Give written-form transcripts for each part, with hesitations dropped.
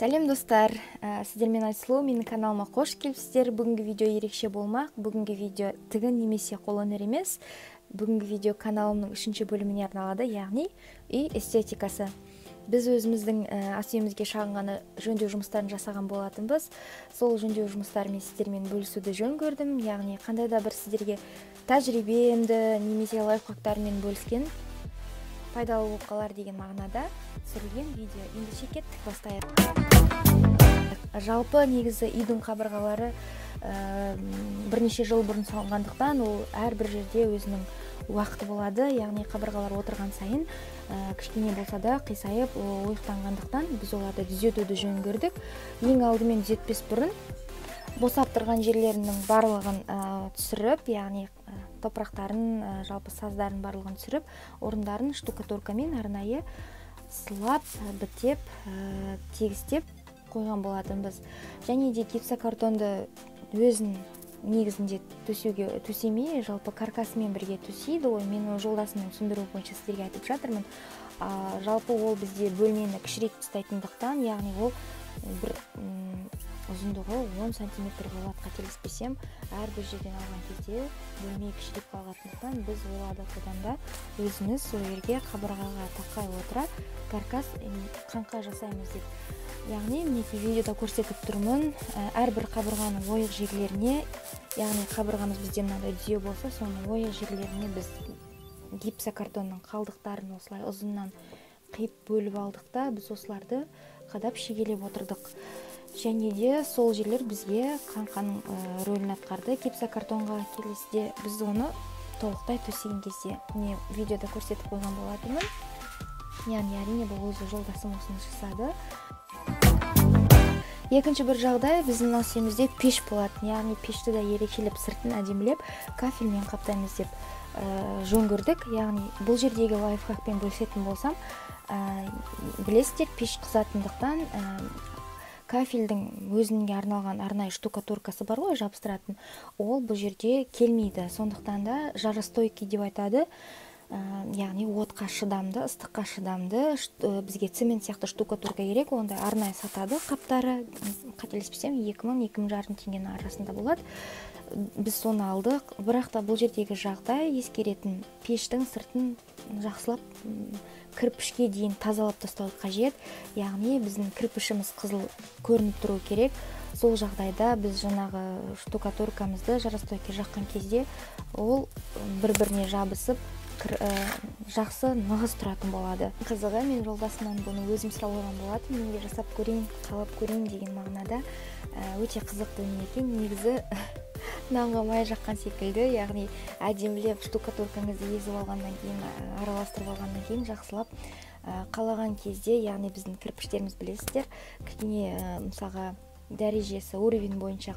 Сәлем достар, сіздер мен Айсұлу, менің каналыма қош келіпсіздер. Бүгінгі видео ерекше болмақ. Бүгінгі видео тігін немесе қолөнер емес. Бүгінгі видео каналымның 3-ші бөліміне арналады, яғни үй эстетикасы. Біз өзіміздің ас үйімізге шағын ғана жөндеу жұмыстарын жасаған болатынбыз. Сол жөндеу жұмыстарымен сіздермен бөлісуді жөн көрдім. Яғни қандай да бір сіздерге тәжірибемді немесе лайфхактармен бөліскен пайдалы болып қалар деген мағынада түсірілген видео. Ендеше кеттік, бастайық. Жалпы негізі үйдің қабырғалары бірнеше жыл бұрын салынғандықтан ол әрбір жерде өзінің уақыты болады. Яғни қабырғалар отырған сайын кішкене болса да қисайып ойықтанғандықтан біз оларды түзетуді жөн көрдік. Ең алдымен түзетпес бұрын босап тұрған жерлерінің барлығын түсіріп, яғни топырақтарын, жалпы саздарын барлығын түсіріп, орындарын штукатуркамен арнайы сылап, бітеп, тегістеп қойған болатынбыз. Және де гипсокартонды өзін негізінде төсемей, жалпы каркасымен бірге төсейді. Мен жолдасымның түсіндіру бойынша сіздерге айтып жатырмын. Жалпы ол бізде бөлмені кішірек тастайтындықтан, яғни ол бір ұзындығы 10 сантиметр болады, қателеспесем. Әрбір жерден алған кезде бөлме кішірек қалғандықтан біз ойладық, одан да өзіміз сол жерге қабырғаға тақай отыра каркас қаңқа жасаймыз деп. Яғни мінекей видеода көрсетіп тұрмын, әрбір қабырғаның ойық жерлеріне, яғни қабырғамыз бізде мынандай düzеу болса, соның ойық жерлеріне біз гипсокартонның қалдықтарын осылай ұзыннан қиып бөліп алдық та, біз осыларды қадап шегелеп отырдық. Және де сол жерлер бізге қаңқаның рөлін атқарды. Гипсокартонға келесіде біз оны толықтай төсеген кезде видеода көрсетіп қойған болатынмын. Яғни әрине бұл өзі жолдасым осыны жасады. Екінші бір жағдай біздің ас үйімізде пеш болатын. Яғни пешті де ерекшелеп, сыртын әдемілеп, кафельмен қаптаймыз деп жөн көрдік. Яғни бұл жердегі лайфхакпен бөлісетін болсам, білесіздер, пеш қызатындықтан кафельдің өзіне арналған арнайы штукатуркасы бар ғой, жабыстыратын. Ол бұл жерде келмейді. Сондықтан да жаростойкий деп айтады. Яғни отқа шыдамды, ыстыққа шыдамды, бізге цемент сияқты штукатурка керек, онда арнайы сатады қаптары. Қателеспесем 2000-2500 теңгенің арасында болады. Біз соны алдық, бірақ та бұл жердегі жағдай ескеретін, пештің сыртын жақсылап кірпішке дейін тазалап тастау қажет. Яғни біздің кірпішіміз қызыл көрініп тұру керек. Сол жағдайда біз жаңағы штукатуркамызды жаростойкий жаққан кезде ол бір-біріне жабысып жақсы нығыз тұратын болады. Қызығы, мен жолдасымнан бұны өзім сұрап алған болатын. Менде жасап көрейін, қалап көрейін деген мағынада өте қызықты екен. Негізі нанға май жаққан секілді, яғни әдемілеп штукатуркаңызды езіп алғаннан кейін, араластырып алғаннан кейін жақсылап қалаған кезде, яғни біздің кірпіштеріміз білесіздер, кішкене мысалға дәрежесі, уровень бойынша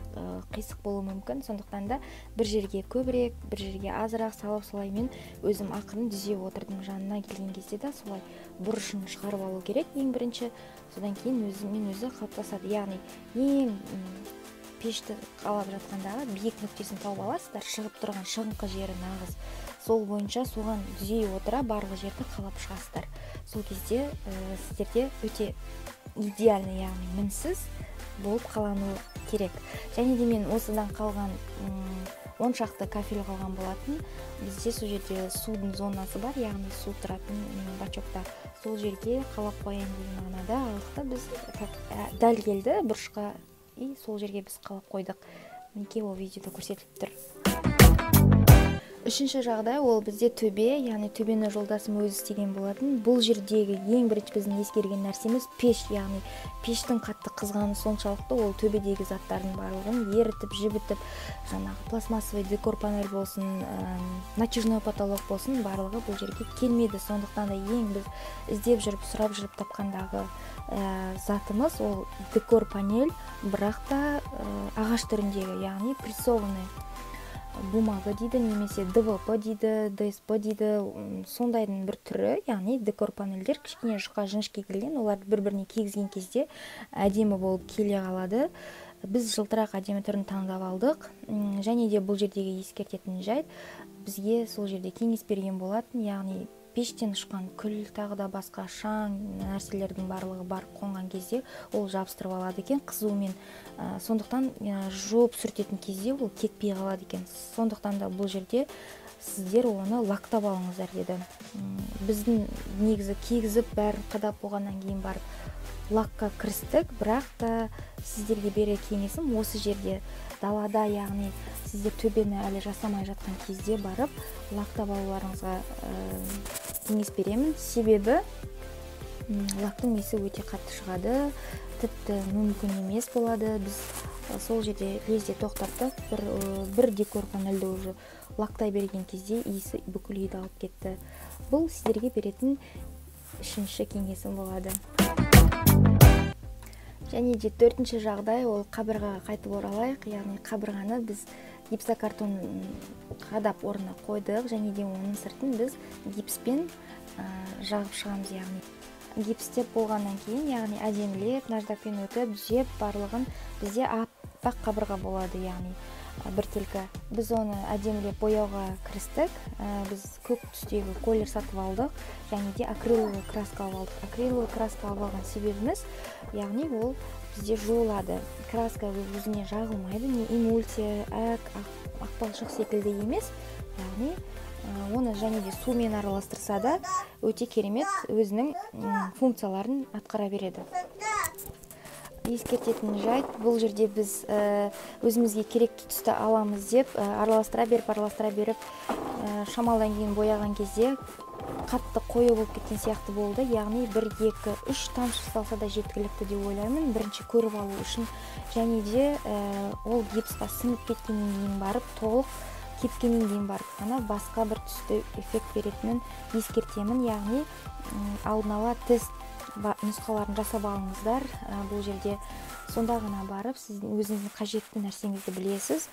қисық болуы мүмкін. Сондықтан да бір жерге көбірек, бір жерге азырақ салып, солай мен өзім ақырын түзеп отырдым. Жанына келген кезде де солай бұрышын шығарып алу керек ең бірінші. Содан кейін өзі қалыптасады. Яғни ең пешті қалап жатқандағы биік нүктесін тауып аласыздар, шығып тұрған шығыңқы жері нағыз. Сол бойынша соған түзей отыра барлық жерді қалап шығасыздар. Сол кезде сіздерде өте идеальный, яғни мінсіз болып қалану керек. Және де мен осыдан қалған 10 шақты кафель қалған болатын. Бізде сол жерде судың зонасы бар, яғни су тұратын бачокта. Сол жерге қалап қояйын деген мағынада алдық. Біз дәл келді бұрышқа, и сол жерге біз қалап қойдық. Мінекей ол видеода көрсетіліп тұр. Үшінші жағдай ол бізде төбе, яғни төбені жолдасым өзі істеген болатын. Бұл жердегі ең бірінші біздің ескерген нәрсеміз пеш, яғни пештің қатты қызғаны соншалықты ол төбедегі заттардың барлығын ерітіп, жібітіп, жаңағы пластмассовый декор панель болсын, натяжной потолок болсын, барлығы бұл жерге келмеді. Сондықтан да ең біз іздеп жүріп, сұрап жүріп тапқандағы затымыз ол декор панель, бірақ та ағаш түріндегі, яғни прессованный бумага дейді, немесе ДВП дейді, ДСП дейді, сондайдың бір түрі, яғни декор панельдер кішкене жұқа жіңішке келген, оларды бір-біріне кигізген кезде әдемі болып келе қалады. Біз жылтырақ әдемі түрін таңдап алдық. Және де бұл жердегі ескертетін жайт, бізге сол жерде кеңес берген болатын, яғни пештен ұшқан күл, тағы да басқа шаң нәрселердің барлығы барып қонған кезде ол жабыстырып алады екен қызуымен. Сондықтан жуып сүртетін кезде ол кетпей қалады екен. Сондықтан да бұл жерде сіздер оны лақтап алыңыздар деді. Біздің негізі кигізіп бәрін қадап болғаннан кейін барып лаққа кірістік, бірақ та сіздерге берер кеңесім осы жерде далада, яғни сіздер төбені әлі жасамай жатқан кезде барып лақтап алуларыңызға кеңес беремін. Себебі лақтың иісі өте қатты шығады, тіпті мүмкін емес болады. Біз сол жерде лезде тоқтаттық, бір декор панельді уже лақтай берген кезде иісі бүкіл үйді алып кетті. Бұл сіздерге беретін үшінші кеңесім болады. Және де төртінші жағдай, ол қабырғаға қайтып оралайық. Яғни қабырғаны біз гипсокартон қадап орнына қойдық, және де оның сыртын біз гипспен жағып шығамыз. Яғни гипстеп болғаннан кейін, яғни әдемілеп наждакпен өтіп жеп барлығын бізде аппақ қабырға болады. Яғни біркелкі біз оны әдемілеп бояуға кірістік. Біз көк түстегі колер сатып алдық, және де акриловый краска алдық. Акриловый краска алған себебіміз, яғни ол бізде жуылады. Краска өзіне жағылмайды, не эмульсия, ақбалшық секілді емес. Яғни оны және де сумен араластырса да өте керемет өзінің функцияларын атқара береді. Ескертетін жайт, бұл жерде біз өзімізге керекті түсті аламыз деп араластыра беріп шамалдан кейін бояған кезде қатты қою болып кеткен сияқты болды. Яғни 1-2-3 тамшы салса да жеткілікті деп ойлаймын, бірінші көріп алу үшін. Және де ол гипсқа сіңіп кеткеннен кейін барып, толық кепкеннен кейін барып қана басқа бір түсті эффект беретінін ескертемін. Яғни алдын ала тест нұсқаларын жасап алыңыздар. Бұл жерде сонда ғана барып сіз өзіңіздің қажетті нәрсеңізді білесіз.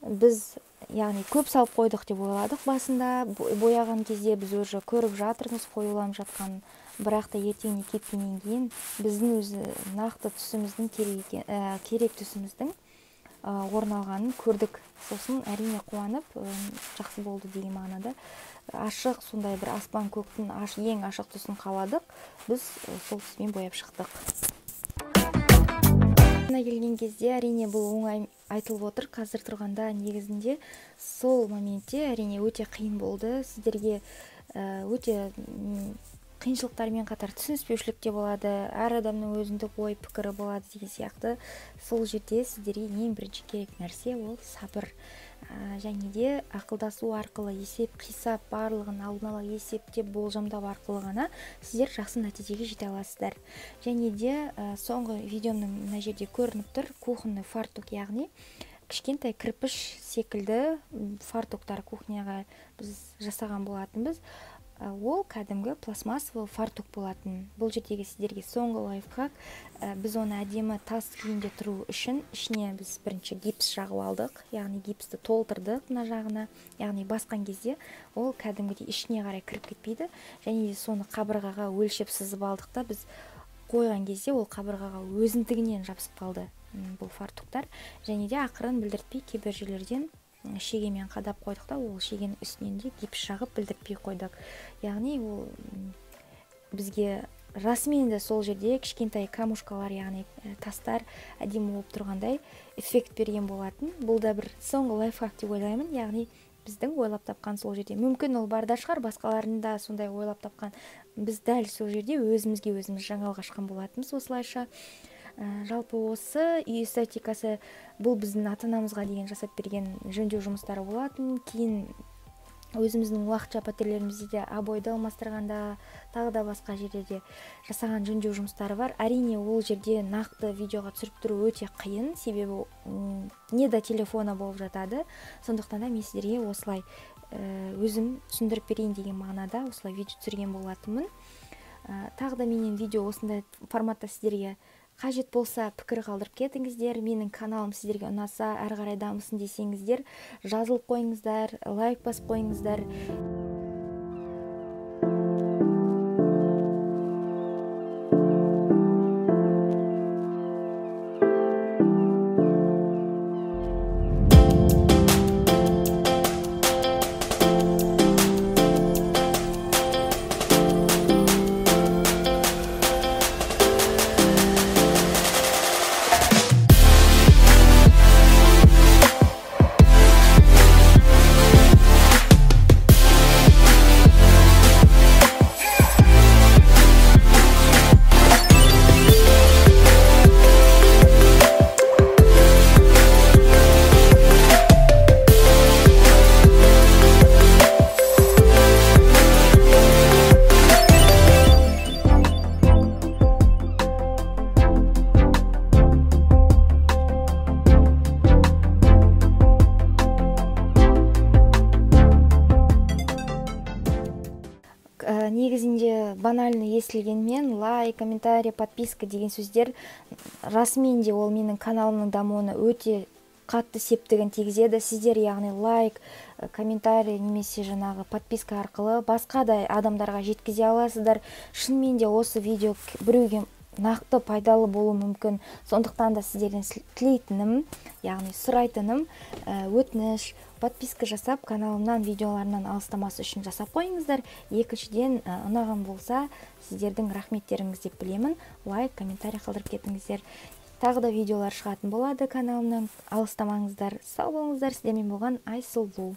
Біз яғни көп салып қойдық деп ойладық басында. Бояған кезде біз уже көріп жатырмыз қоюланып жатқан, бірақ та ертеңіне кеткеннен кейін біздің өзі нақты түсіміздің керек түсіміздің орын алғанын көрдік. Сосын әрине қуанып, жақсы болды деген мағынада. Ашық, сондай бір аспан көктің ең ашық түсін қаладық. Біз сол түспен бояп шықтық. Келген кезде әрине бұл оңай айтылып отыр. Қазір тұрғанда негізінде сол моментте әрине өте қиын болды. Сіздерге өте қиыншылықтармен қатар түсініспеушілік те болады, әр адамның өзіндік ой пікірі болады деген сияқты. Сол жерде сіздерге ең бірінші керек нәрсе ол сабыр. Және де ақылдасу арқылы, есеп-қисап барлығын алдын ала есептеп болжамдау арқылы ғана сіздер жақсы нәтижеге жете аласыздар. Және де соңғы видеомның мына жерде көрініп тұр, кухонный фартук, яғни кішкентай кірпіш секілді фартуктар кухняға біз жасаған болатынбыз. Ол кәдімгі пластмассовый фартук болатын. Бұл жердегі сіздерге соңғы лайфхак. Біз оны әдемі тас күйінде тұру үшін ішіне біз бірінші гипс жағып алдық. Яғни гипсті толтырдық мына жағына. Яғни басқан кезде ол кәдімгідей ішіне қарай кіріп кетпейді. Және де соны қабырғаға өлшеп сызып алдық та біз қойған кезде ол қабырғаға өзіндігінен жабысып қалды бұл фартуктар. Және де ақырын білдіртпей кейбір жерлерден шегемен қадап қойдық та, ол шегенің үстінен де гипс жағып білдіртпей қойдық. Яғни ол бізге расымен де сол жерде кішкентай камушкалар, яғни тастар әдемі болып тұрғандай эффект берген болатын. Бұл да бір соңғы лайфхак деп ойлаймын. Яғни біздің ойлап тапқан сол жерде. Мүмкін ол барда шығар, басқаларында сондай ойлап тапқан. Біз дәл сол жерде өзімізге өзіміз жаңалық ашқан болатынбыз осылайша. Жалпы осы үй эстетикасы бұл біздің ата-анамызға деген жасап берген жөндеу жұмыстары болатын. Кейін өзіміздің уақытша пәтерлерімізде де обойды алмастырғанда, тағы да басқа жерде жасаған жөндеу жұмыстары бар. Әрине ол жерде нақты видеоға түсіріп тұру өте қиын, себебі не да телефона болып жатады. Сондықтан да мен сіздерге осылай өзім түсіндіріп берейін деген мағынада осылай видео түсірген болатынмын. Тағы да менен видео осындай форматта сіздерге қажет болса пікір қалдырып кетіңіздер. Менің каналым сіздерге ұнаса, әрі қарай дамысын десеңіздер, жазылып қойыңыздар, лайк басып қойыңыздар. банальный естілгенмен лайк, комментарий, подписка деген сөздер расымен де ол менің каналымның дамуына өте қатты септігін тигізеді. Сіздер яғни лайк, комментарий немесе жаңағы подписка арқылы басқа да адамдарға жеткізе аласыздар. Шынымен де осы видео біреуге нақты пайдалы болуы мүмкін. Сондықтан да сіздерден тілейтінім, яғни сұрайтыным, өтініш, подписка жасап, каналымнан, видеоларынан алыстамас үшін жасап қойыңыздар. Екіншіден, ұнаған болса, сіздердің рахметтеріңіз деп білемін. Лайк, комментарий қалдырып кетіңіздер. Тағы да видеолар шығатын болады каналымнан. Алыстамаңыздар. Сау болыңыздар. Сіздермен болған Айсұлу.